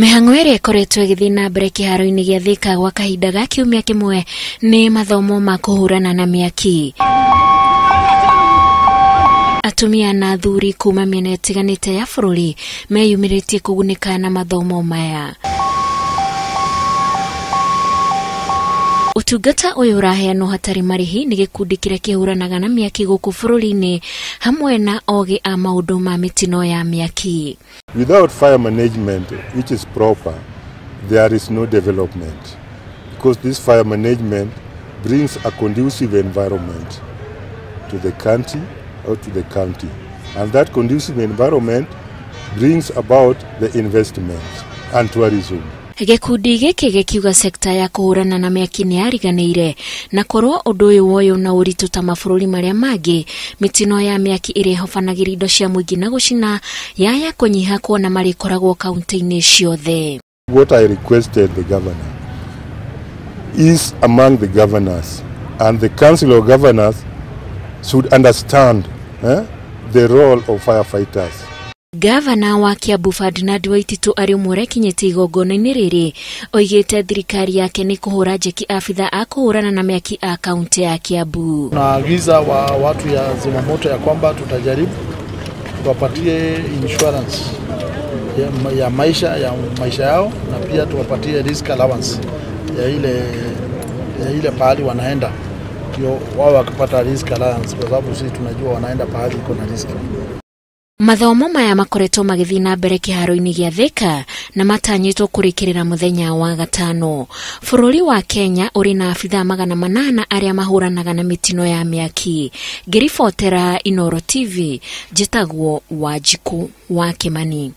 Mĩhang'o ĩrĩa ĩkoretwo ĩgĩthiĩ na mbere kiharo-ini gĩa Thika gwa kahinda ga kiumia kĩmwe nĩ mathomo ma kuhurana na miaki. Atumia na athuri kuma miena itiganite ya bururi meyumiritie kugunĩka na mathomo maya. Utungata uyu uraheyanwo hatari marihi ni gikundi kĩrĩa kĩhuranaga na miaki guku bururi-ini hamwe na ogi a maundu ma mitino ya miaki. Without fire management which is proper, there is no development, because this fire management brings a conducive environment to the country or to the county, and that conducive environment brings about the investment and tourism. Gikundi gĩkĩ gĩkiuga sekta ya kuhurana na miaki nĩ yariganĩire na korwo ũndũ ũyũ woywo na ũritũ ta mabũrũri marĩa mangĩ, mitino ya miaki ĩrĩa ĩhobanagĩria indo cia mũingĩ na gũcina yaya kũnyiha kuona marĩ koragwo kaunti-inĩ ciothe. What I requested the governor is among the governors, and the council of governors should understand the role of firefighters. Gavana wa Kiambu ari umwe kinyĩte igongona-inĩ rĩrĩ oigĩte thirikari yake nĩ kũhũra njeki afitha a kuhurana na miaki a kaunti ya Kiambu. Tunaagiza watu ya zimamoto ya kwamba tutajaribu tuwapatie insurance ya maisha yao, na pia tuwapatie risk allowance ya ile pahali wanaenda, ndio wao wakipata risk allowance, kwa sababu sisi tunajua wanaenda pahali iko na risk. Mathomo maya makoretwo magĩthiĩ na mbere kiharo-ini gĩa Thika na matanyĩtwo kũrĩkĩrĩra mũthenya wa gatano. Bũrũri wa Kenya ũrĩ na abitha magana 8 arĩa mahũranaga na mitino ya miaki. Ngĩribotera Inooro TV, njĩtagwo Wanjiku wa Kimani.